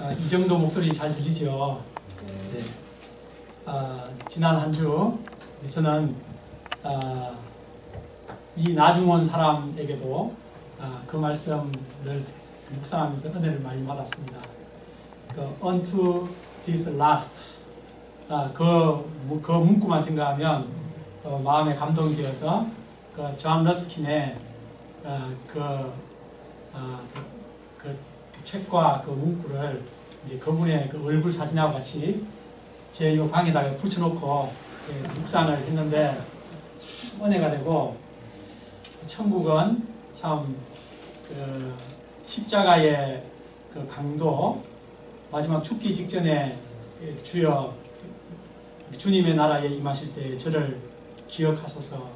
이 정도 목소리 잘 들리죠? 네. 지난 한 주 저는 이 나중온 사람에게도 그 말씀을 묵상하면서 은혜를 많이 받았습니다. Unto this last 그 문구만 생각하면 마음에 감동이 되어서 존 러스킨의 그 책과 그 문구를 이제 그분의 그 얼굴 사진하고 같이 제 요 방에다가 붙여놓고 묵상을 했는데 참 은혜가 되고, 천국은 참 그 십자가의 그 강도, 마지막 죽기 직전에 주여 주님의 나라에 임하실 때 저를 기억하소서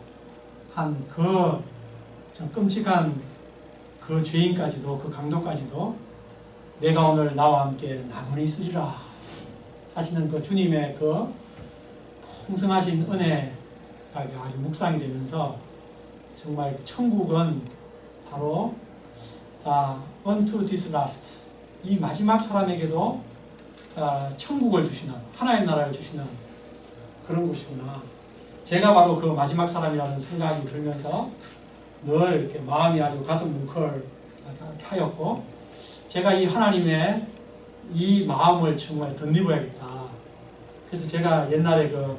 한 그 참 끔찍한 그 죄인까지도, 그 강도까지도 내가 오늘 나와 함께 나그네 있으리라 하시는 그 주님의 그 풍성하신 은혜가 아주 묵상이 되면서 정말 천국은 바로 unto this last, 이 마지막 사람에게도 천국을 주시는, 하나님 나라를 주시는 그런 곳이구나. 제가 바로 그 마지막 사람이라는 생각이 들면서 늘 이렇게 마음이 아주 가슴 뭉클하였고, 제가 이 하나님의 이 마음을 정말 덧입어야겠다. 그래서 제가 옛날에 그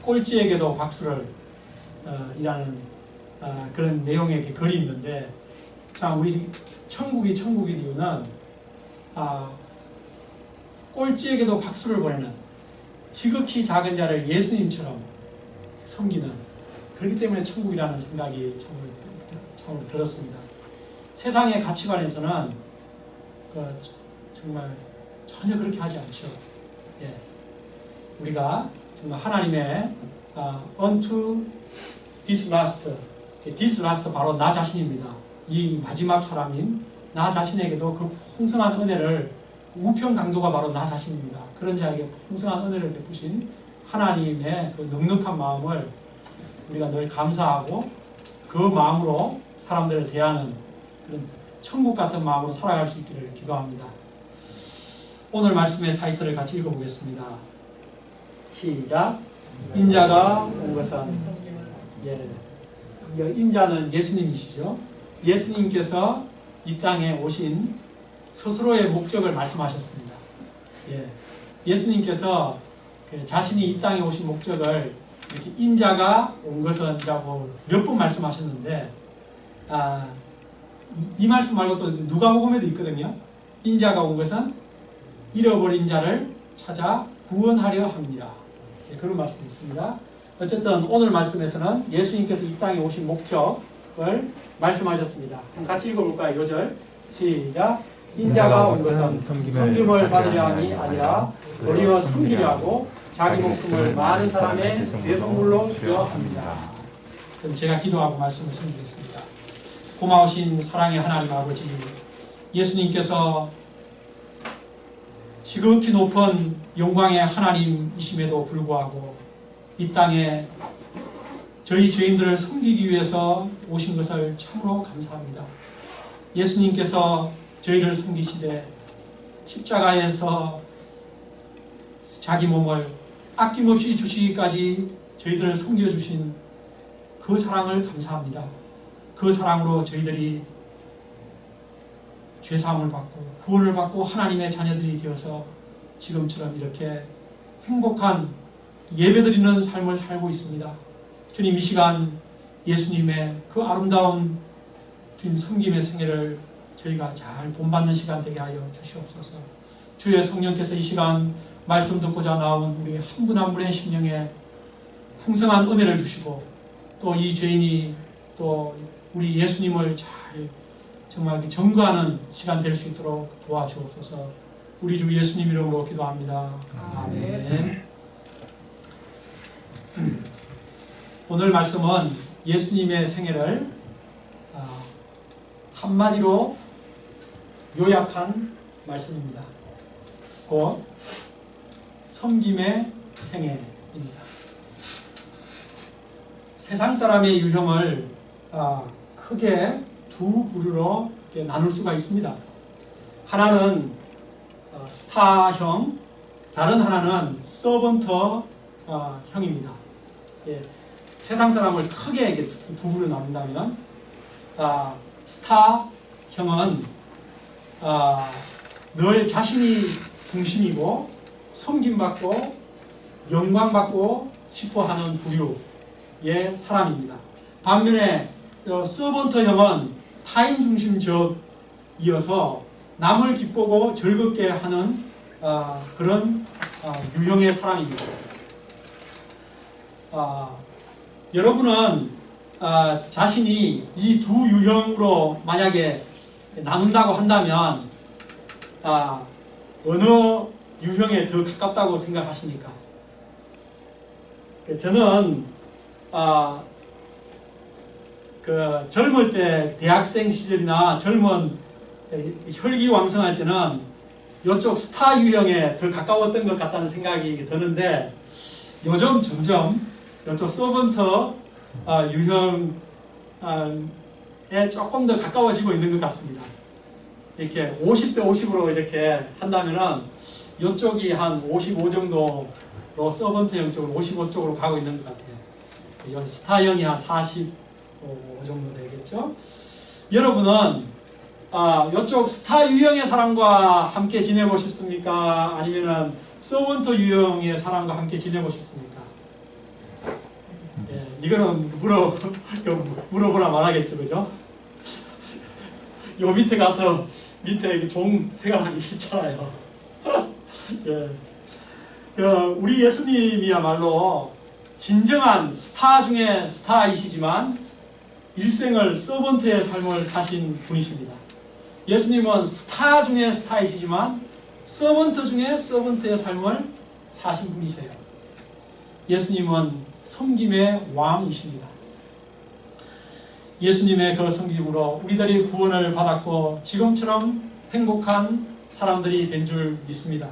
꼴찌에게도 박수를 이라는 그런 내용의 글이 있는데, 참 우리 천국이 천국인 이유는 꼴찌에게도 박수를 보내는, 지극히 작은 자를 예수님처럼 섬기는, 그렇기 때문에 천국이라는 생각이 참으로 들었습니다. 세상의 가치관에서는 정말 전혀 그렇게 하지 않죠. 예. 우리가 정말 하나님의 unto this last 바로 나 자신입니다. 이 마지막 사람인 나 자신에게도 그 풍성한 은혜를, 우편 강도가 바로 나 자신입니다. 그런 자에게 풍성한 은혜를 베푸신 하나님의 그 넉넉한 마음을 우리가 늘 감사하고 그 마음으로 사람들을 대하는 그런 천국 같은 마음으로 살아갈 수 있기를 기도합니다. 오늘 말씀의 타이틀을 같이 읽어보겠습니다. 시작. 인자가 온 것은, 인자는 예수님이시죠. 예수님께서 이 땅에 오신 스스로의 목적을 말씀하셨습니다. 예수님께서 자신이 이 땅에 오신 목적을 이렇게 인자가 온 것은 이라고 몇 번 말씀하셨는데, 이 말씀 말고 또 누가복음에도 있거든요. 인자가 온 것은 잃어버린 자를 찾아 구원하려 함이라. 그런 말씀이 있습니다. 어쨌든 오늘 말씀에서는 예수님께서 이 땅에 오신 목적을 말씀하셨습니다. 같이 읽어볼까요? 요절 시작. 인자가 온 것은 섬김을 받으려 함이 아니라 도리어 섬기려 하고 자기 목숨을 많은 사람의 대성물로 주려 합니다. 그럼 제가 기도하고 말씀을 섬기겠습니다. 고마우신 사랑의 하나님 아버지, 예수님께서 지극히 높은 영광의 하나님이심에도 불구하고 이 땅에 저희 죄인들을 섬기기 위해서 오신 것을 참으로 감사합니다. 예수님께서 저희를 섬기시되 십자가에서 자기 몸을 아낌없이 주시기까지 저희들을 섬겨주신 그 사랑을 감사합니다. 그 사랑으로 저희들이 죄사함을 받고 구원을 받고 하나님의 자녀들이 되어서 지금처럼 이렇게 행복한 예배드리는 삶을 살고 있습니다. 주님, 이 시간 예수님의 그 아름다운 주님 섬김의 생애를 저희가 잘 본받는 시간 되게 하여 주시옵소서. 주의 성령께서 이 시간 말씀 듣고자 나온 우리 한 분 한 분의 심령에 풍성한 은혜를 주시고, 또 이 죄인이 또 우리 예수님을 잘 정말 증거하는 시간 될 수 있도록 도와주옵소서. 우리 주 예수님 이름으로 기도합니다. 아멘. 오늘 말씀은 예수님의 생애를 한마디로 요약한 말씀입니다. 곧 섬김의 생애입니다. 세상 사람의 유형을 크게 두 부류로 나눌 수가 있습니다. 하나는 스타형, 다른 하나는 서번트 형입니다. 예, 세상 사람을 크게 이렇게 두 부로 나눈다면 스타형은 늘 자신이 중심이고 섬김받고 영광받고 싶어하는 부류의 사람입니다. 반면에 서번트형은 타인 중심적이어서 남을 기쁘고 즐겁게 하는 그런 유형의 사람입니다. 여러분은 자신이 이 두 유형으로 만약에 나눈다고 한다면 어느 유형에 더 가깝다고 생각하십니까? 저는 그 젊을 때 대학생 시절이나 젊은 혈기왕성할 때는 이쪽 스타 유형에 더 가까웠던 것 같다는 생각이 드는데 요즘 점점 이쪽 서번트 유형에 조금 더 가까워지고 있는 것 같습니다. 이렇게 50대 50으로 이렇게 한다면은 이쪽이 한 55 정도로 서번트형 쪽으로 55 쪽으로 가고 있는 것 같아요. 여기 스타형이 한 45 정도 되겠죠. 여러분은 이쪽 스타 유형의 사람과 함께 지내고 싶습니까? 아니면은 서번트 유형의 사람과 함께 지내고 싶습니까? 예, 이거는 물어보나 말하겠죠, 그죠? 요 밑에 가서 밑에 종 생활하기 싫잖아요. 예. 우리 예수님이야말로 진정한 스타 중에 스타이시지만 일생을 서번트의 삶을 사신 분이십니다. 예수님은 스타 중에 스타이시지만 서번트 중에 서번트의 삶을 사신 분이세요. 예수님은 섬김의 왕이십니다. 예수님의 그 섬김으로 우리들이 구원을 받았고 지금처럼 행복한 사람들이 된 줄 믿습니다.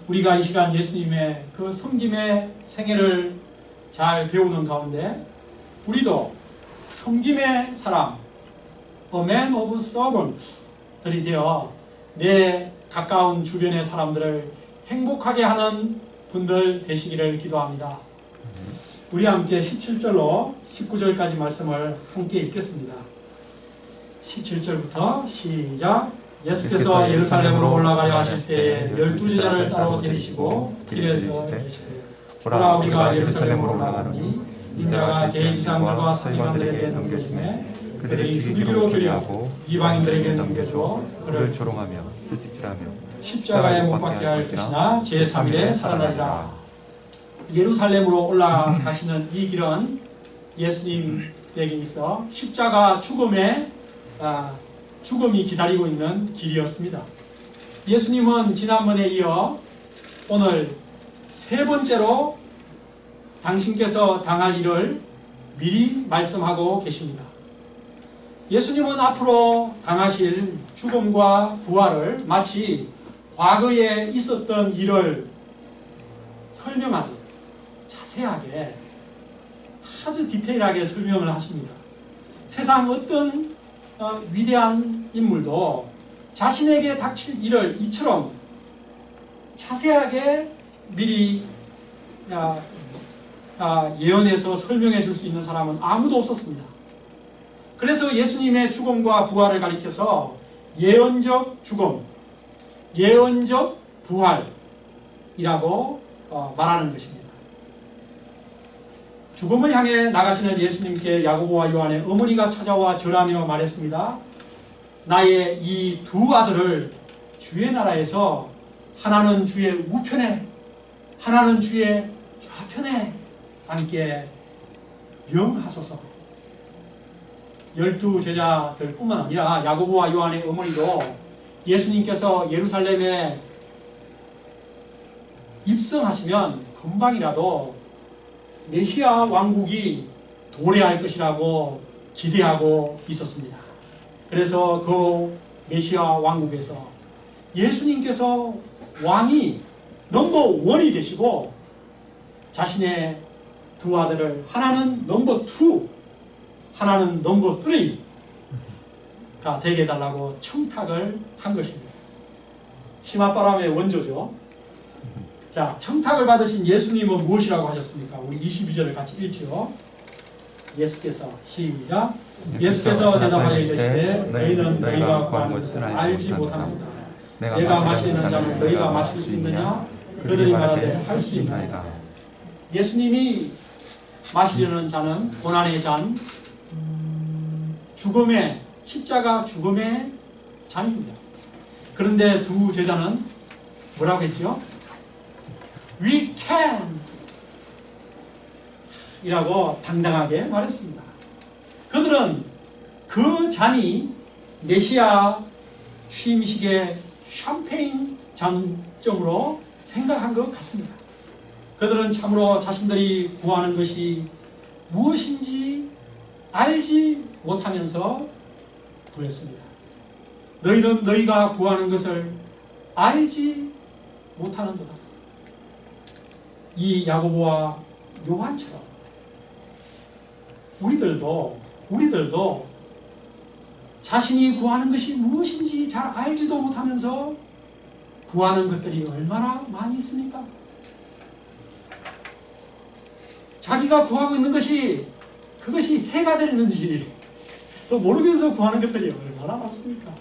우리가 이 시간 예수님의 그 섬김의 생애를 잘 배우는 가운데 우리도 섬김의 사람, a man of servant들이 되어 내 가까운 주변의 사람들을 행복하게 하는 분들 되시기를 기도합니다. 우리 함께 17절로 19절까지 말씀을 함께 읽겠습니다. 17절부터 시작. 예수께서 예루살렘으로 올라가려 하실 때에 12제자를 따로 데리시고 길에서 이르시되 보라 우리가 예루살렘으로 올라가노니 인자가 대지상들과 서기관들에게 넘겨지매 그들이 죽이기로 결의하고 이방인들에게 넘겨줘 그를 조롱하며 채찍질하며 십자가에 못 박게 할 것이나 제3일에 살아나리라. 예루살렘으로 올라가시는 이 길은 예수님에게 있어 십자가 죽음이 기다리고 있는 길이었습니다. 예수님은 지난번에 이어 오늘 세 번째로 당신께서 당할 일을 미리 말씀하고 계십니다. 예수님은 앞으로 당하실 죽음과 부활을 마치 과거에 있었던 일을 설명하듯 자세하게 아주 디테일하게 설명을 하십니다. 세상 어떤 위대한 인물도 자신에게 닥칠 일을 이처럼 자세하게 미리 예언해서 설명해 줄 수 있는 사람은 아무도 없었습니다. 그래서 예수님의 죽음과 부활을 가리켜서 예언적 죽음, 예언적 부활이라고 말하는 것입니다. 죽음을 향해 나가시는 예수님께 야고보와 요한의 어머니가 찾아와 절하며 말했습니다. 나의 이 두 아들을 주의 나라에서 하나는 주의 우편에 하나는 주의 좌편에 앉게 명하소서. 12제자들 뿐만 아니라 야고보와 요한의 어머니도 예수님께서 예루살렘에 입성하시면 금방이라도 메시아 왕국이 도래할 것이라고 기대하고 있었습니다. 그래서 그 메시아 왕국에서 예수님께서 왕이 넘버 1이 되시고 자신의 두 아들을 하나는 넘버 2, 하나는 넘버 3가 되게 해달라고 청탁을 한 것입니다. 치맛바람의 원조죠. 자, 청탁을 받으신 예수님은 무엇이라고 하셨습니까? 우리 22절을 같이 읽죠. 예수께서 시작. 예수께서 대답하여 이르시되 너희는 너희가 구하는 것을 알지 못합니다. 내가 마시는 잔을 너희가 마실 수 있느냐? 그들이 말하되 할 수 있나이다. 예수님이 마시려는 잔은 고난의 잔, 죽음의, 십자가 죽음의 잔입니다. 그런데 두 제자는 뭐라고 했죠? We can 이라고 당당하게 말했습니다. 그들은 그 잔이 메시아 취임식의 샴페인 잔점으로 생각한 것 같습니다. 그들은 참으로 자신들이 구하는 것이 무엇인지 알지 못하면서 구했습니다. 너희는 너희가 구하는 것을 알지 못하는도다. 이 야고보와 요한처럼 우리들도 자신이 구하는 것이 무엇인지 잘 알지도 못하면서 구하는 것들이 얼마나 많이 있습니까? 자기가 구하고 있는 것이 그것이 해가 되는지 또 모르면서 구하는 것들이 얼마나 많습니까?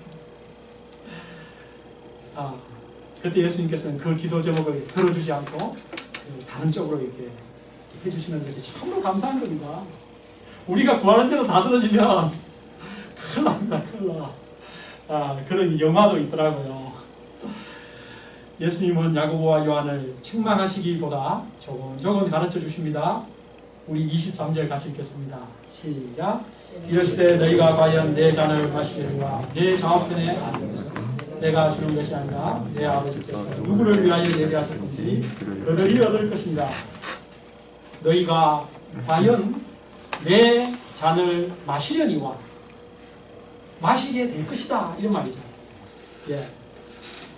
그때 예수님께서는 그 기도 제목을 들어주지 않고 다른 쪽으로 이렇게 해주시는 것이 참으로 감사한 겁니다. 우리가 구하는 대로 다 들어지면 큰일 납니다. 큰일 나. 그런 영화도 있더라고요. 예수님은 야고보와 요한을 책망하시기보다 조금 가르쳐 주십니다. 우리 23절 같이 읽겠습니다. 시작. 이르시되 너희가 과연 내 잔을 마시려니와 내 좌우편에 앉으면서 내가 주는 것이 아니라 내 아버지께서 누구를 위하여 예비하셨는지 그들이 얻을 것입니다. 너희가 과연 내 잔을 마시려니와 마시게 될 것이다 이런 말이죠.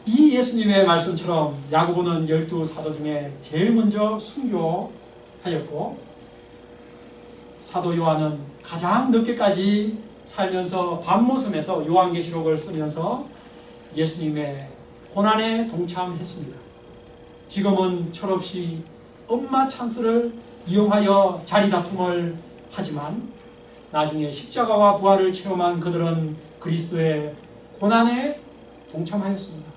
이 예수님의 말씀처럼 야고보는 12 사도 중에 제일 먼저 순교하였고 사도 요한은 가장 늦게까지 살면서 밤모섬에서 요한계시록을 쓰면서 예수님의 고난에 동참했습니다. 지금은 철없이 엄마 찬스를 이용하여 자리다툼을 하지만 나중에 십자가와 부활을 체험한 그들은 그리스도의 고난에 동참하였습니다.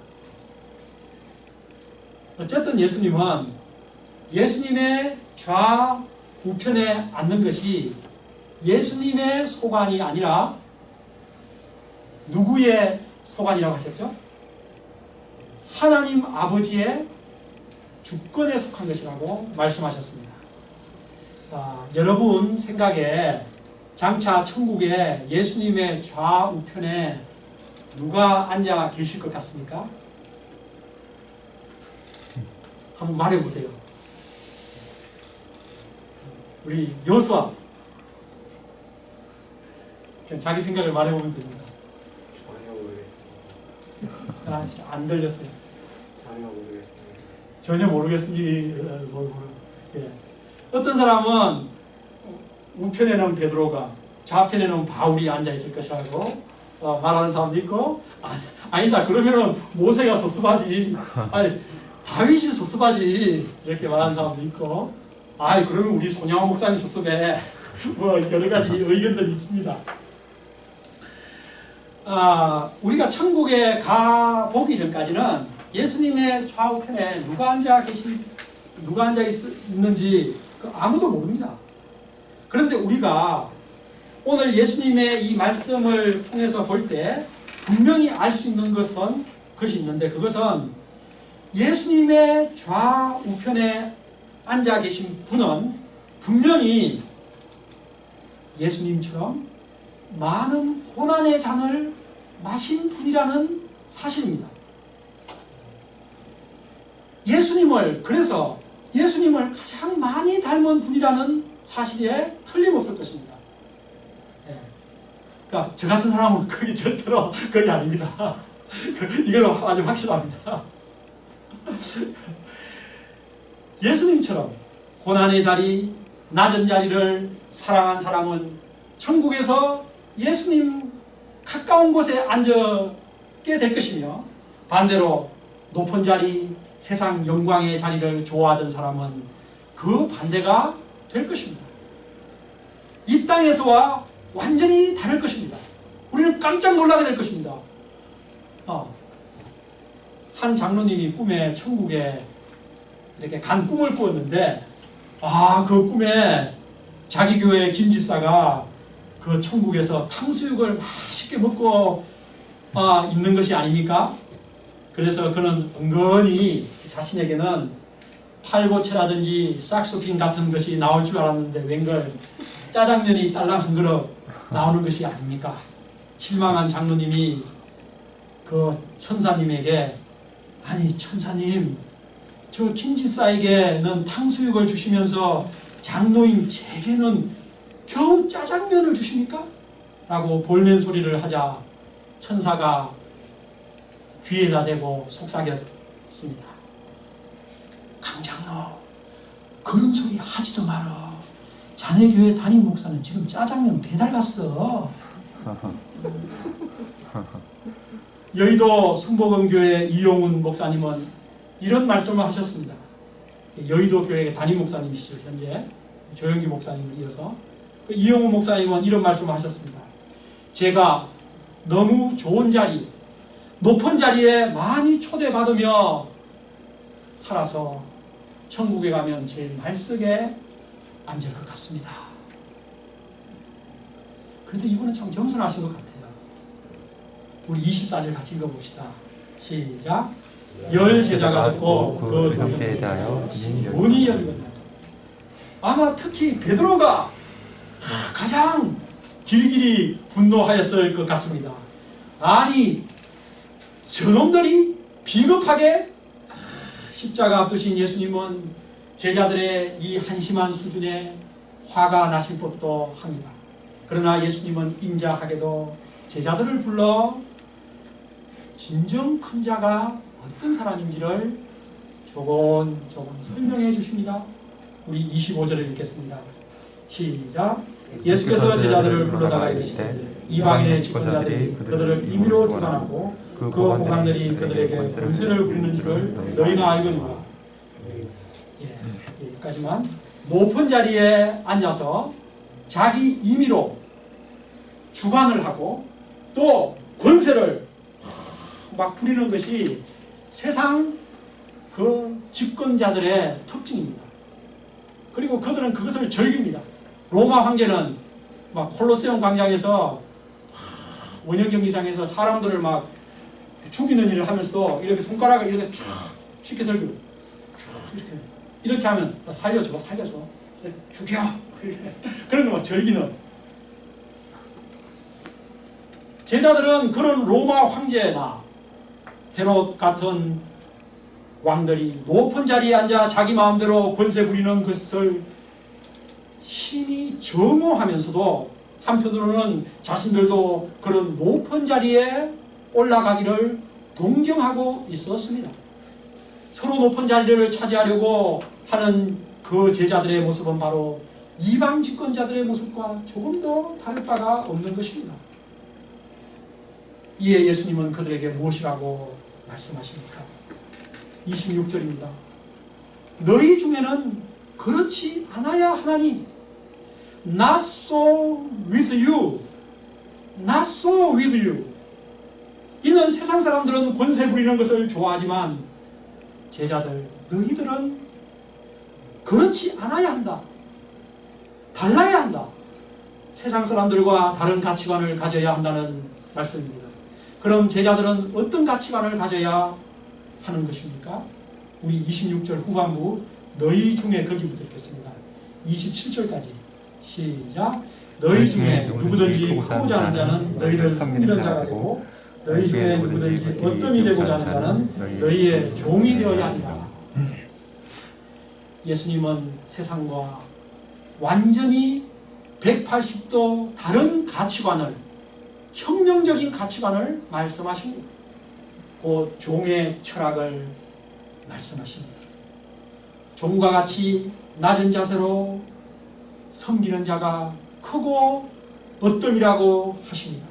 어쨌든 예수님은 예수님의 좌우편에 앉는 것이 예수님의 소관이 아니라 누구의 소관이라고 하셨죠? 하나님 아버지의 주권에 속한 것이라고 말씀하셨습니다. 여러분 생각에 장차 천국에 예수님의 좌우편에 누가 앉아 계실 것 같습니까? 한번 말해보세요. 우리 여수아 그냥 자기 생각을 말해보면 됩니다. 진짜 안 들렸어요. 전혀 모르겠습니다. 어떤 사람은 우편에는 베드로가 좌편에는 바울이 앉아있을 것이라고 말하는 사람도 있고 아니다 그러면은 모세가 섭섭하지 다윗이 섭섭하지 이렇게 말하는 사람도 있고 그러면 우리 손양호 목사님 섭섭해 뭐 여러가지 의견들이 있습니다. 우리가 천국에 가보기 전까지는 예수님의 좌우편에 누가 앉아 있는지 아무도 모릅니다. 그런데 우리가 오늘 예수님의 이 말씀을 통해서 볼 때 분명히 알 수 있는 것이 있는데 그것은 예수님의 좌우편에 앉아 계신 분은 분명히 예수님처럼 많은 고난의 잔을 마신 분이라는 사실입니다. 그래서 예수님을 가장 많이 닮은 분이라는 사실에 틀림없을 것입니다. 그러니까 저 같은 사람은 그게 절대로 그게 아닙니다. 이거는 아주 확실합니다. 예수님처럼 고난의 자리, 낮은 자리를 사랑한 사람은 천국에서 예수님 가까운 곳에 앉게 될 것이며 반대로 높은 자리, 세상 영광의 자리를 좋아하던 사람은 그 반대가 될 것입니다. 이 땅에서와 완전히 다를 것입니다. 우리는 깜짝 놀라게 될 것입니다. 한 장로님이 꿈에 천국에 이렇게 간 꿈을 꾸었는데, 그 꿈에 자기 교회 김 집사가 그 천국에서 탕수육을 맛있게 먹고 있는 것이 아닙니까? 그래서 그는 은근히 자신에게는 팔보채라든지 싹스핀 같은 것이 나올 줄 알았는데 웬걸 짜장면이 딸랑 한 그릇 나오는 것이 아닙니까? 실망한 장로님이 그 천사님에게, 아니 천사님, 저 김집사에게는 탕수육을 주시면서 장로인 제게는 겨우 짜장면을 주십니까? 라고 볼멘 소리를 하자 천사가 귀에다 대고 속삭였습니다. 강장로, 그런 소리 하지도 마라. 자네 교회 담임 목사는 지금 짜장면 배달 갔어. 여의도 순복음교회 이용훈 목사님은 이런 말씀을 하셨습니다. 여의도 교회 담임 목사님이시죠. 현재 조영기 목사님을 이어서 그 이용훈 목사님은 이런 말씀을 하셨습니다. 제가 너무 좋은 자리, 높은 자리에 많이 초대받으며 살아서 천국에 가면 제일 말석에 앉을 것 같습니다. 그래도 이분은 참 겸손하신 것 같아요. 우리 24절 같이 읽어봅시다. 시작. 열 제자가 듣고 그 형제에 대하여 문이 열렸다. 아마 특히 베드로가 가장 길길이 분노하였을 것 같습니다. 아니, 저놈들이 비겁하게 십자가 앞두신 예수님은 제자들의 이 한심한 수준에 화가 나실 법도 합니다. 그러나 예수님은 인자하게도 제자들을 불러 진정 큰 자가 어떤 사람인지를 조곤조곤 설명해 주십니다. 우리 25절을 읽겠습니다. 시작. 예수께서 제자들을 불러다가 이르시되 이방인의 집권자들이 그들을 임의로 주관하고 그 고관들이 그들에게 권세를 부리는 줄을 너희가 알거니와. 여기까지만. 높은 자리에 앉아서 자기 임의로 주관을 하고 또 권세를 막 부리는 것이 세상 그 집권자들의 특징입니다. 그리고 그들은 그것을 즐깁니다. 로마 황제는 막 콜로세움 광장에서 원형경기장에서 사람들을 막 죽이는 일을 하면서도 이렇게 손가락을 이렇게 쫙 쉽게 들고 이렇게 하면 살려줘 죽여 그런 거 막 즐기는. 제자들은 그런 로마 황제나 헤롯 같은 왕들이 높은 자리에 앉아 자기 마음대로 권세 부리는 것을 심히 정오하면서도 한편으로는 자신들도 그런 높은 자리에 올라가기를 동경하고 있었습니다. 서로 높은 자리를 차지하려고 하는 그 제자들의 모습은 바로 이방 집권자들의 모습과 조금도 다를 바가 없는 것입니다. 이에 예수님은 그들에게 무엇이라고 말씀하십니까? 26절입니다. 너희 중에는 그렇지 않아야 하나니 Not so with you. Not so with you. 이는 세상 사람들은 권세 부리는 것을 좋아하지만 제자들, 너희들은 그렇지 않아야 한다. 달라야 한다. 세상 사람들과 다른 가치관을 가져야 한다는 말씀입니다. 그럼 제자들은 어떤 가치관을 가져야 하는 것입니까? 우리 26절 후반부 너희 중에 거기부터 읽겠습니다. 27절까지 시작. 너희 중에 누구든지 크고자 하는 자는 너희를 섬기는 자가 되고 너희 중에 누구든지 어떤 이 되고자 하는 자는 너희의 종이 되어야 하리라. 예수님은 세상과 완전히 180도 다른 가치관을, 혁명적인 가치관을 말씀하십니다. 곧 종의 철학을 말씀하십니다. 종과 같이 낮은 자세로 섬기는 자가 크고 어뜸이라고 하십니다.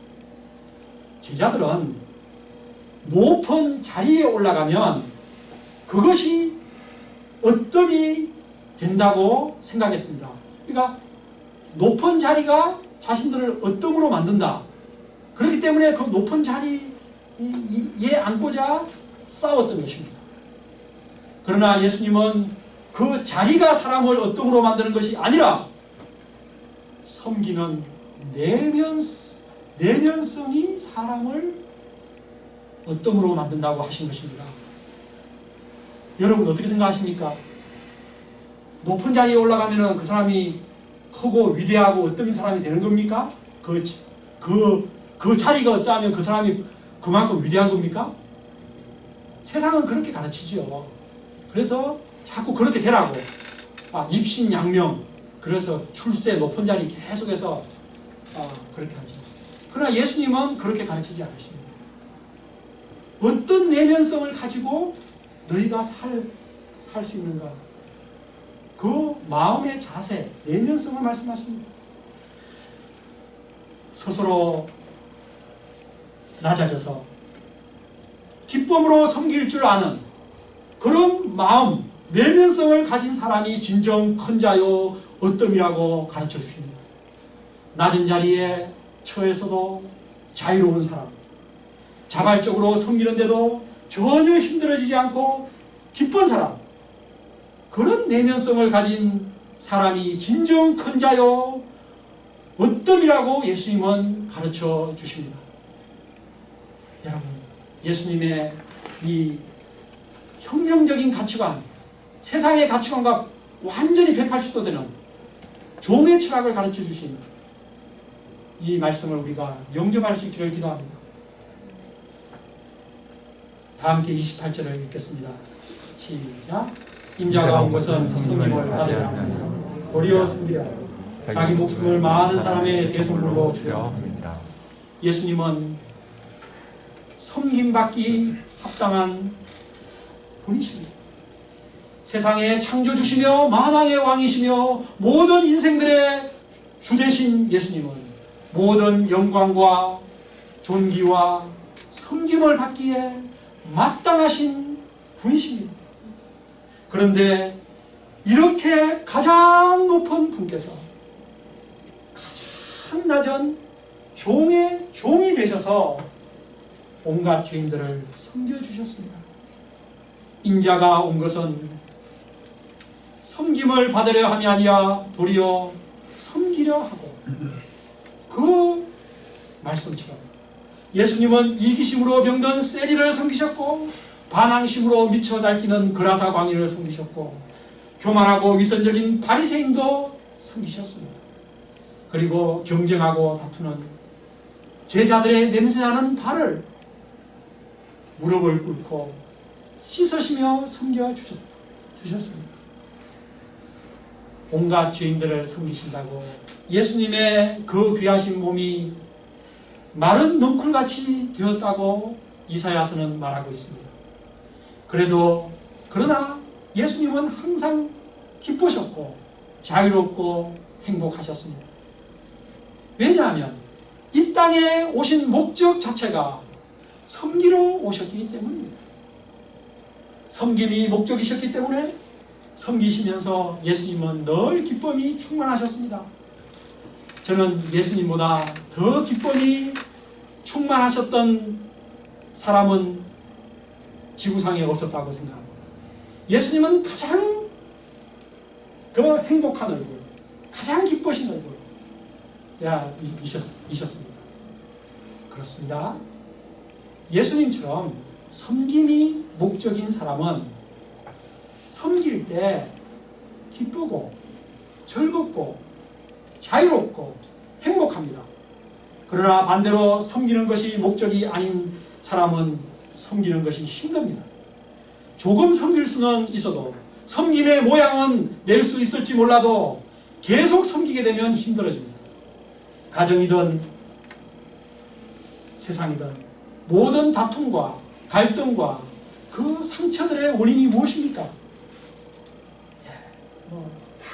제자들은 높은 자리에 올라가면 그것이 어뜸이 된다고 생각했습니다. 그러니까 높은 자리가 자신들을 어뜸으로 만든다. 그렇기 때문에 그 높은 자리에 앉고자 싸웠던 것입니다. 그러나 예수님은 그 자리가 사람을 어뜸으로 만드는 것이 아니라 섬기는 내면성이 사람을 어뜸으로 만든다고 하신 것입니다. 여러분 어떻게 생각하십니까? 높은 자리에 올라가면 그 사람이 크고 위대하고 어떤 사람이 되는 겁니까? 그 자리가 어떠하면 그 사람이 그만큼 위대한 겁니까? 세상은 그렇게 가르치죠. 그래서 자꾸 그렇게 되라고. 입신양명. 그래서 출세 높은 자리 계속해서 그렇게 하죠. 그러나 예수님은 그렇게 가르치지 않으십니다. 어떤 내면성을 가지고 너희가 살 수 있는가? 그 마음의 자세, 내면성을 말씀하십니다. 스스로 낮아져서 기쁨으로 섬길 줄 아는 그런 마음, 내면성을 가진 사람이 진정 큰 자요 어뜸이라고 가르쳐 주십니다. 낮은 자리에 처해서도 자유로운 사람, 자발적으로 섬기는데도 전혀 힘들어지지 않고 기쁜 사람, 그런 내면성을 가진 사람이 진정 큰 자요 어뜸이라고 예수님은 가르쳐 주십니다. 여러분, 예수님의 이 혁명적인 가치관, 세상의 가치관과 완전히 180도 되는 종의 철학을 가르쳐 주신 이 말씀을 우리가 영접할 수 있기를 기도합니다. 다 함께 28절을 읽겠습니다. 시작. 인자가 온 것은 성김을 받으려 합니다. 도리어 섬기려 자기 목숨을 많은 사람의 대속물로 주려 합니다. 예수님은 섬김받기 합당한 분이십니다. 세상의 창조주시며 만왕의 왕이시며 모든 인생들의 주 되신 예수님은 모든 영광과 존귀와 섬김을 받기에 마땅하신 분이십니다. 그런데 이렇게 가장 높은 분께서 가장 낮은 종이 되셔서 온갖 죄인들을 섬겨주셨습니다. 인자가 온 것은 섬김을 받으려 함이 아니라 도리어 섬기려 하고, 그 말씀처럼 예수님은 이기심으로 병든 세리를 섬기셨고, 반항심으로 미쳐 날뛰는 그라사 광인을 섬기셨고, 교만하고 위선적인 바리새인도 섬기셨습니다. 그리고 경쟁하고 다투는 제자들의 냄새나는 발을 무릎을 꿇고 씻으시며 섬겨주셨습니다. 온갖 죄인들을 섬기신다고 예수님의 그 귀하신 몸이 마른 넝쿨같이 되었다고 이사야서는 말하고 있습니다. 그러나 예수님은 항상 기쁘셨고 자유롭고 행복하셨습니다. 왜냐하면 이 땅에 오신 목적 자체가 섬기러 오셨기 때문입니다. 섬김이 목적이셨기 때문에 섬기시면서 예수님은 늘 기쁨이 충만하셨습니다. 저는 예수님보다 더 기쁨이 충만하셨던 사람은 지구상에 없었다고 생각합니다. 예수님은 가장 그 행복한 얼굴, 가장 기쁘신 얼굴 이셨습니다. 그렇습니다. 예수님처럼 섬김이 목적인 사람은 섬길 때 기쁘고 즐겁고 자유롭고 행복합니다. 그러나 반대로 섬기는 것이 목적이 아닌 사람은 섬기는 것이 힘듭니다. 조금 섬길 수는 있어도 섬김의 모양은 낼 수 있을지 몰라도 계속 섬기게 되면 힘들어집니다. 가정이든 세상이든 모든 다툼과 갈등과 그 상처들의 원인이 무엇입니까?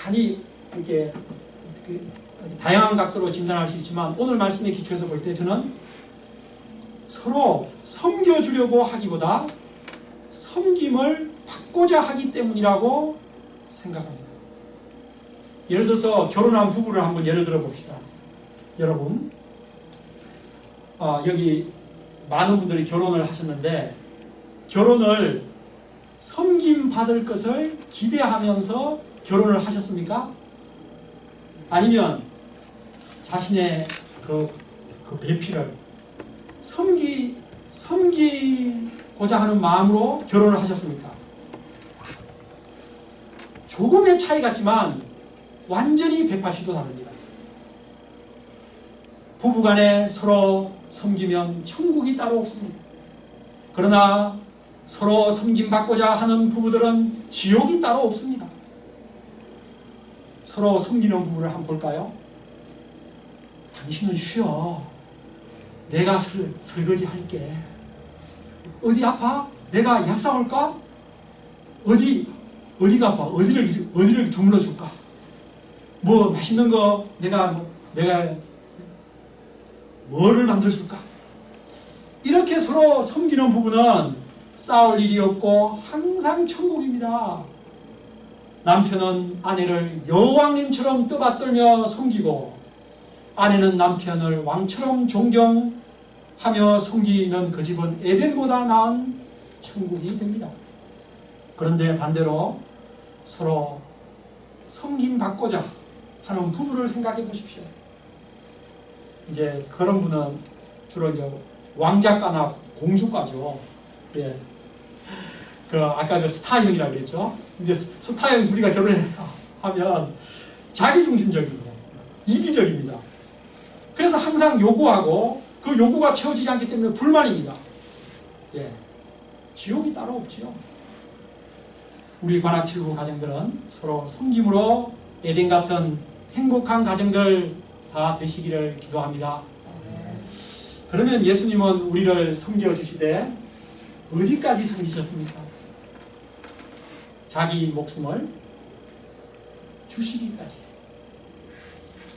많이 이렇게 다양한 각도로 진단할 수 있지만 오늘 말씀에 기초해서 볼 때 저는 서로 섬겨주려고 하기보다 섬김을 받고자 하기 때문이라고 생각합니다. 예를 들어서 결혼한 부부를 한번 예를 들어 봅시다. 여러분, 여기 많은 분들이 결혼을 하셨는데 결혼을 섬김받을 것을 기대하면서 결혼을 하셨습니까? 아니면 자신의 그 배필을 섬기고자 하는 마음으로 결혼을 하셨습니까? 조금의 차이 같지만 완전히 180도 다릅니다. 부부간에 서로 섬기면 천국이 따로 없습니다. 그러나 서로 섬김받고자 하는 부부들은 지옥이 따로 없습니다. 서로 섬기는 부부를 한번 볼까요? 당신은 쉬어. 내가 설거지 할게. 어디 아파? 내가 약 사올까? 어디가 아파? 어디를 주물러 줄까? 뭐 맛있는 거 내가 뭐를 만들어 줄까? 이렇게 서로 섬기는 부부는 싸울 일이 없고 항상 천국입니다. 남편은 아내를 여왕님처럼 떠받들며 섬기고 아내는 남편을 왕처럼 존경하며 섬기는 그 집은 에덴보다 나은 천국이 됩니다. 그런데 반대로 서로 섬김받고자 하는 부부를 생각해 보십시오. 이제 그런 분은 주로 이제 왕작가나 공주가죠. 예. 아까 그 스타형이라고 그랬죠. 이제 스타형 둘이가 결혼하면 자기중심적이고 이기적입니다. 그래서 항상 요구하고 그 요구가 채워지지 않기 때문에 불만입니다. 예. 지옥이 따로 없지요. 우리 관악칠부 가정들은 서로 섬김으로 에덴 같은 행복한 가정들 다 되시기를 기도합니다. 그러면 예수님은 우리를 섬겨주시되 어디까지 섬기셨습니까? 자기 목숨을 주시기까지.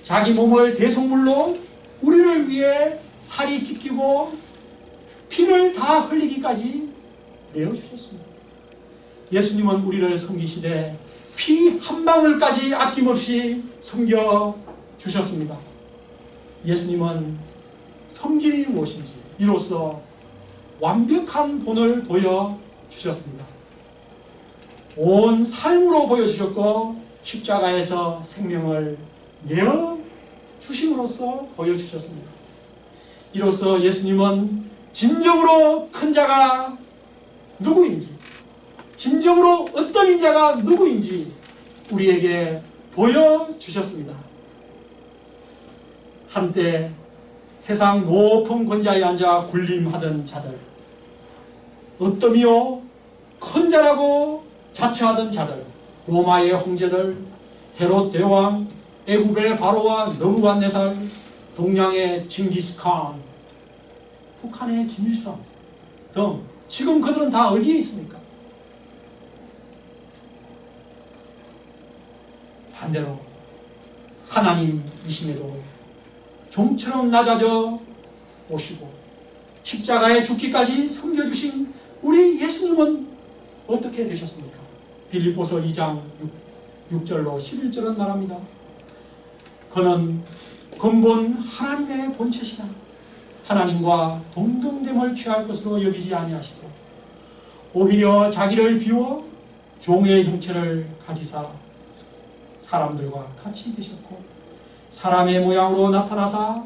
자기 몸을 대속물로 우리를 위해 살이 찢기고 피를 다 흘리기까지 내어주셨습니다. 예수님은 우리를 섬기시되 피 한 방울까지 아낌없이 섬겨주셨습니다. 예수님은 섬김이 무엇인지 이로써 완벽한 본을 보여주셨습니다. 온 삶으로 보여주셨고 십자가에서 생명을 내어주심으로써 보여주셨습니다. 이로써 예수님은 진정으로 큰 자가 누구인지, 진정으로 어떤 인자가 누구인지 우리에게 보여주셨습니다. 한때 세상 높은 권좌에 앉아 군림하던 자들, 어떠미요 큰 자라고 자처하던 자들, 로마의 황제들, 헤롯 대왕, 애굽의 바로와 느부갓네살, 동양의 징기스칸, 북한의 김일성 등 지금 그들은 다 어디에 있습니까? 반대로 하나님이심에도 종처럼 낮아져 오시고 십자가에 죽기까지 섬겨주신 우리 예수님은 어떻게 되셨습니까? 빌립보서 2장 6절로 11절은 말합니다. 그는 근본 하나님의 본체시다. 하나님과 동등됨을 취할 것으로 여기지 아니하시고 오히려 자기를 비워 종의 형체를 가지사 사람들과 같이 계셨고 사람의 모양으로 나타나사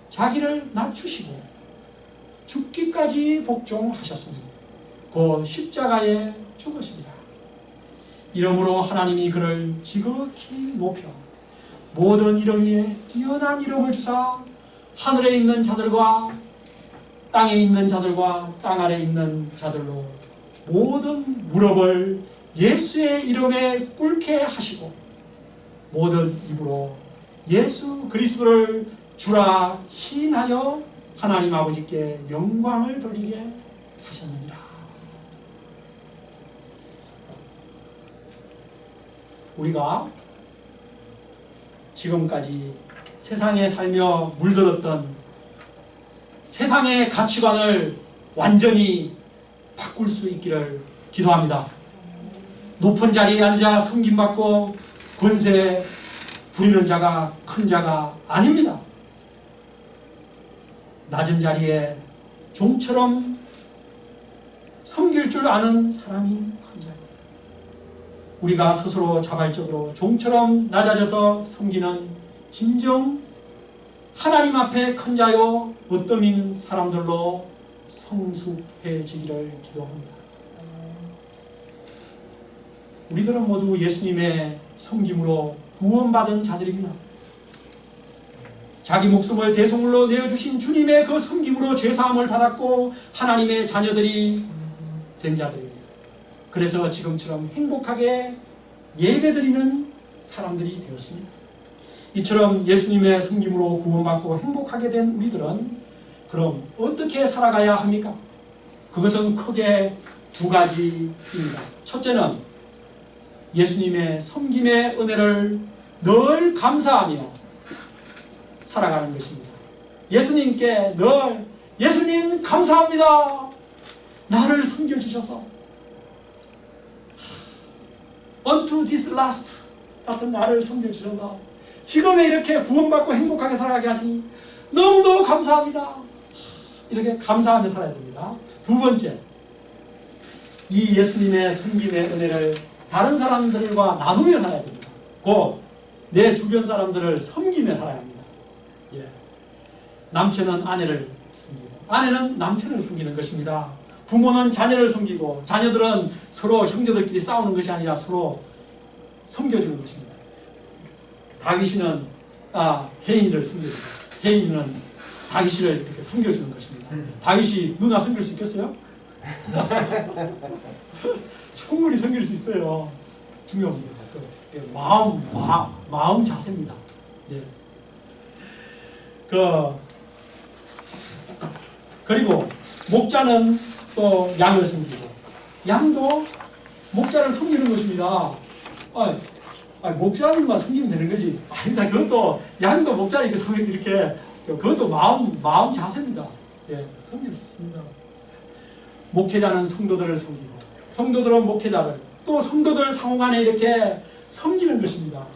자기를 낮추시고 죽기까지 복종하셨으니 곧 십자가에 죽으십니다. 이러므로 하나님이 그를 지극히 높여 모든 이름 위에 뛰어난 이름을 주사 하늘에 있는 자들과 땅에 있는 자들과 땅 아래 있는 자들로 모든 무릎을 예수의 이름에 꿇게 하시고 모든 입으로 예수 그리스도를 주라 시인하여 하나님 아버지께 영광을 돌리게 하셨느니라. 우리가 지금까지 세상에 살며 물들었던 세상의 가치관을 완전히 바꿀 수 있기를 기도합니다. 높은 자리에 앉아 섬김받고 권세 부리는 자가 큰 자가 아닙니다. 낮은 자리에 종처럼 섬길 줄 아는 사람이 큰 자입니다. 우리가 스스로 자발적으로 종처럼 낮아져서 섬기는 진정 하나님 앞에 큰 자요 으뜸인 사람들로 성숙해지기를 기도합니다. 우리들은 모두 예수님의 섬김으로 구원받은 자들입니다. 자기 목숨을 대속물로 내어주신 주님의 그 섬김으로 죄사함을 받았고 하나님의 자녀들이 된 자들입니다. 그래서 지금처럼 행복하게 예배드리는 사람들이 되었습니다. 이처럼 예수님의 섬김으로 구원받고 행복하게 된 우리들은 그럼 어떻게 살아가야 합니까? 그것은 크게 두 가지입니다. 첫째는 예수님의 섬김의 은혜를 늘 감사하며 살아가는 것입니다. 예수님께 늘 예수님 감사합니다. 나를 섬겨주셔서 unto this last 같은 나를 섬겨주셔서 지금에 이렇게 구원받고 행복하게 살아가게 하시니 너무도 감사합니다. 이렇게 감사하며 살아야 됩니다. 두 번째, 이 예수님의 섬김의 은혜를 다른 사람들과 나누며 살아야 됩니다. 곧 내 주변 사람들을 섬기며 살아야 합니다. 예. 남편은 아내를 섬기고 아내는 남편을 섬기는 것입니다. 부모는 자녀를 섬기고 자녀들은 서로 형제들끼리 싸우는 것이 아니라 서로 섬겨주는 것입니다. 다윗이는 혜인이를 섬겨주고 혜인이는 다윗을 이렇게 섬겨주는 것입니다. 다윗이 누나 섬길 수 있겠어요? 충분히 섬길 수 있어요. 중요합니다. 마음 자세입니다. 예. 그리고 목자는 또 양을 섬기고 양도 목자를 섬기는 것입니다. 목자님만 섬기면 되는 거지. 아니다. 그것도 양도 목자를 이렇게 그것도 마음 자세입니다. 예, 섬길 수 있습니다. 목회자는 성도들을 섬기고 성도들은 목회자를 또 성도들 상호간에 이렇게 섬기는 것입니다.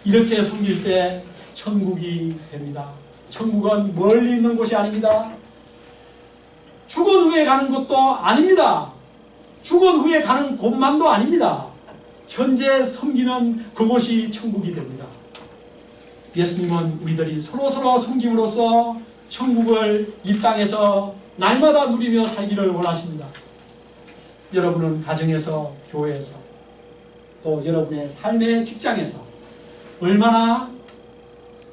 이렇게 섬길 때 천국이 됩니다. 천국은 멀리 있는 곳이 아닙니다. 죽은 후에 가는 곳도 아닙니다. 죽은 후에 가는 곳만도 아닙니다. 현재 섬기는 그곳이 천국이 됩니다. 예수님은 우리들이 서로서로 섬김으로써 천국을 이 땅에서 날마다 누리며 살기를 원하십니다. 여러분은 가정에서, 교회에서, 또 여러분의 삶의 직장에서 얼마나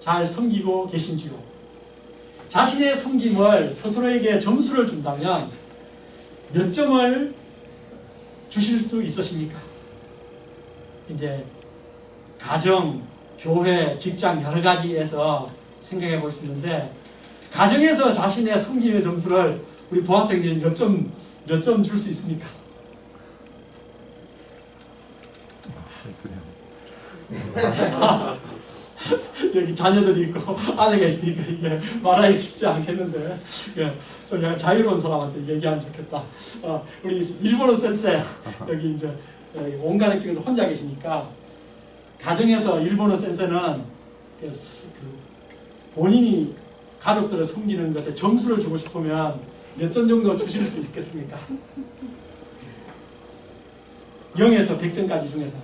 잘 섬기고 계신지요. 자신의 섬김을 스스로에게 점수를 준다면 몇 점을 주실 수 있으십니까? 이제 가정, 교회, 직장 여러 가지에서 생각해 볼 수 있는데 가정에서 자신의 섬김의 점수를 우리 보아생님 몇 점 줄 수 있습니까? 여기 자녀들이 있고 아내가 있으니까 이게 말하기 쉽지 않겠는데 좀 약간 자유로운 사람한테 얘기하면 좋겠다. 우리 일본어 센세 여기 이제 온갖 학교에서 혼자 계시니까 가정에서 일본어 센세는 본인이 가족들을 섬기는 것에 점수를 주고 싶으면 몇 점 정도 주실 수 있겠습니까? 0에서 100점까지 중에서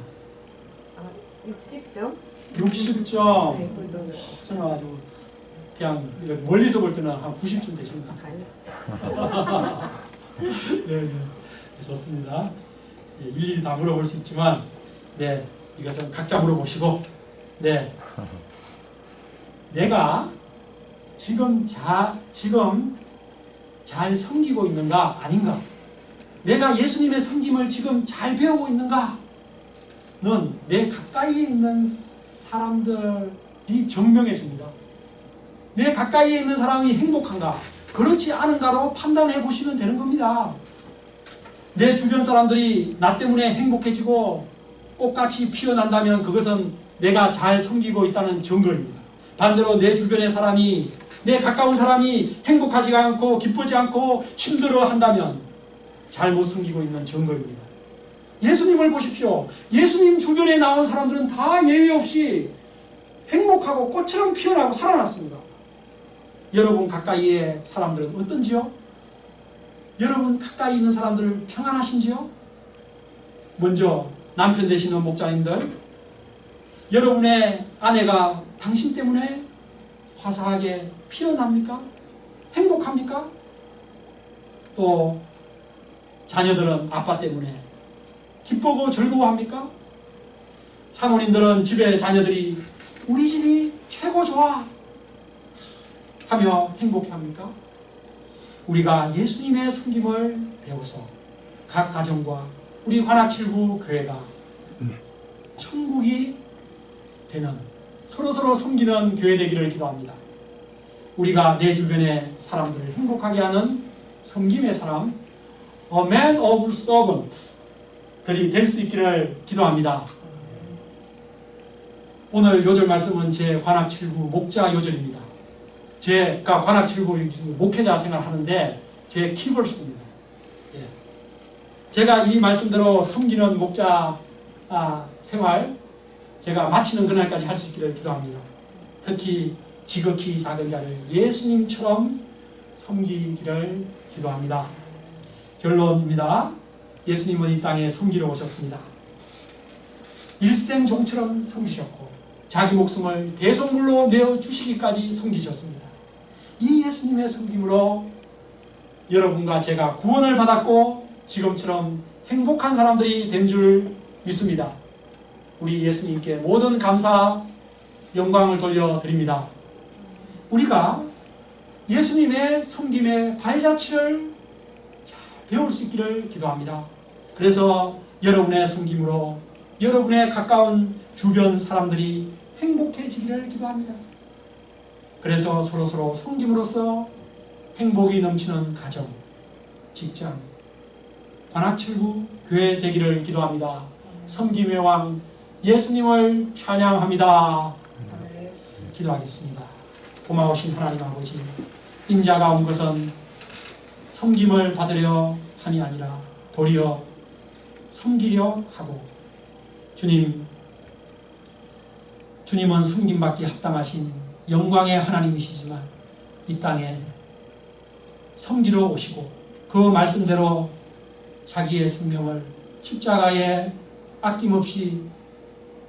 60점? 60점. 네, 그 정도. 저는 아주 그냥 멀리서 볼 때는 한 90점 되십니다. 네, 좋습니다. 일일이 다 물어볼 수 있지만, 이것은 각자 물어보시고, 내가 지금 잘 섬기고 있는가 아닌가? 내가 예수님의 섬김을 지금 잘 배우고 있는가? 는 내 가까이에 있는 사람들이 증명해 줍니다. 내 가까이에 있는 사람이 행복한가? 그렇지 않은가로 판단해 보시면 되는 겁니다. 내 주변 사람들이 나 때문에 행복해지고 꽃같이 피어난다면 그것은 내가 잘 섬기고 있다는 증거입니다. 반대로 내 주변의 사람이 내 가까운 사람이 행복하지 않고 기쁘지 않고 힘들어한다면 잘못 섬기고 있는 증거입니다. 예수님을 보십시오. 예수님 주변에 나온 사람들은 다 예외 없이 행복하고 꽃처럼 피어나고 살아났습니다. 여러분 가까이의 사람들은 어떤지요? 여러분 가까이 있는 사람들 평안하신지요? 먼저 남편 되시는 목자님들, 여러분의 아내가 당신 때문에 화사하게 피어납니까? 행복합니까? 또 자녀들은 아빠 때문에 기쁘고 즐거워합니까? 사모님들은 집에 자녀들이 우리 집이 최고 좋아 하며 행복해합니까? 우리가 예수님의 섬김을 배워서 각 가정과 우리 관악칠구 교회가 천국이 되는 서로서로 섬기는 교회 되기를 기도합니다. 우리가 내 주변의 사람들을 행복하게 하는 섬김의 사람, A man of servant 들이 될 수 있기를 기도합니다. 오늘 요절 말씀은 제 관악칠구 목자 요절입니다. 제가 관악칠구 목회자 생활하는데 제 키버스입니다. 예. 제가 이 말씀대로 섬기는 목자 생활 제가 마치는 그날까지 할 수 있기를 기도합니다. 특히 지극히 작은 자를 예수님처럼 섬기기를 기도합니다. 결론입니다. 예수님은 이 땅에 섬기러 오셨습니다. 일생종처럼 섬기셨고 자기 목숨을 대속물로 내어주시기까지 섬기셨습니다. 이 예수님의 섬김으로 여러분과 제가 구원을 받았고 지금처럼 행복한 사람들이 된 줄 믿습니다. 우리 예수님께 모든 감사, 영광을 돌려드립니다. 우리가 예수님의 섬김의 발자취를 잘 배울 수 있기를 기도합니다. 그래서 여러분의 섬김으로 여러분의 가까운 주변 사람들이 행복해지기를 기도합니다. 그래서 서로서로 섬김으로써 행복이 넘치는 가정, 직장, 관악칠구 교회 되기를 기도합니다. 섬김의 왕 예수님을 찬양합니다. 기도하겠습니다. 고마우신 하나님 아버지, 인자가 온 것은 섬김을 받으려 함이 아니라 도리어 섬기려 하고, 주님은 섬김받기 합당하신 영광의 하나님이시지만 이 땅에 섬기러 오시고 그 말씀대로 자기의 생명을 십자가에 아낌없이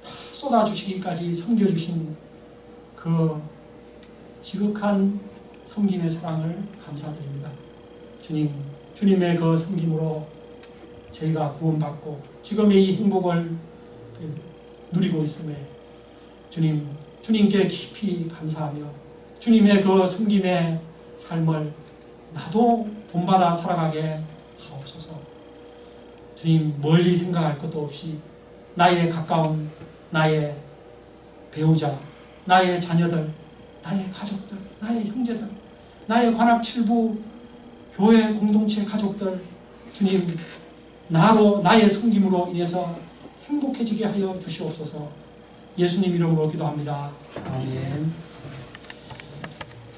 다 쏟아주시기까지 섬겨주신 그 지극한 섬김의 사랑을 감사드립니다. 주님의 그 섬김으로 저희가 구원받고 지금의 이 행복을 누리고 있음에 주님께 깊이 감사하며 주님의 그 섬김의 삶을 나도 본받아 살아가게 하옵소서. 주님, 멀리 생각할 것도 없이 나의 가까운 나의 배우자, 나의 자녀들, 나의 가족들, 나의 형제들, 나의 관악칠부 교회 공동체 가족들, 주님, 나의 섬김으로 인해서 행복해지게 하여 주시옵소서. 예수님 이름으로 기도합니다. 아멘.